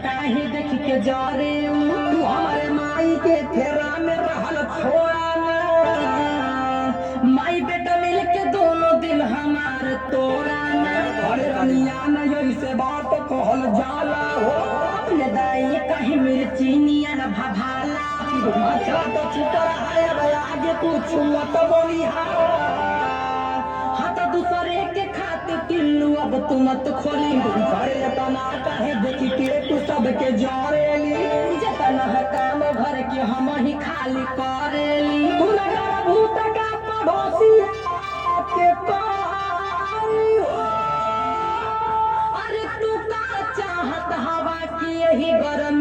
काहे देख के जरे तू हमारे माई के फेरा में रहल छोड़ा ना माई बेटा मिल के दोनों दिल हमार तोड़ा ना अरे रनिया न ऐसे बात कहल जाला हो अपने दाई कहीं मिर्ची निया न भभाला अच्छा तो चुप रहा है आगे कुछ मत बोली हाँ तो दूसरे के खाते पिल्लू अब तू मत खोली घरे टमाटा है देखी के तू सबके जरेली जतना है काम भर के हम ही खाली करेली तू लगा भूत का पड़ोसिया के पानी हो अरे तू का चाहत हवा की यही गरम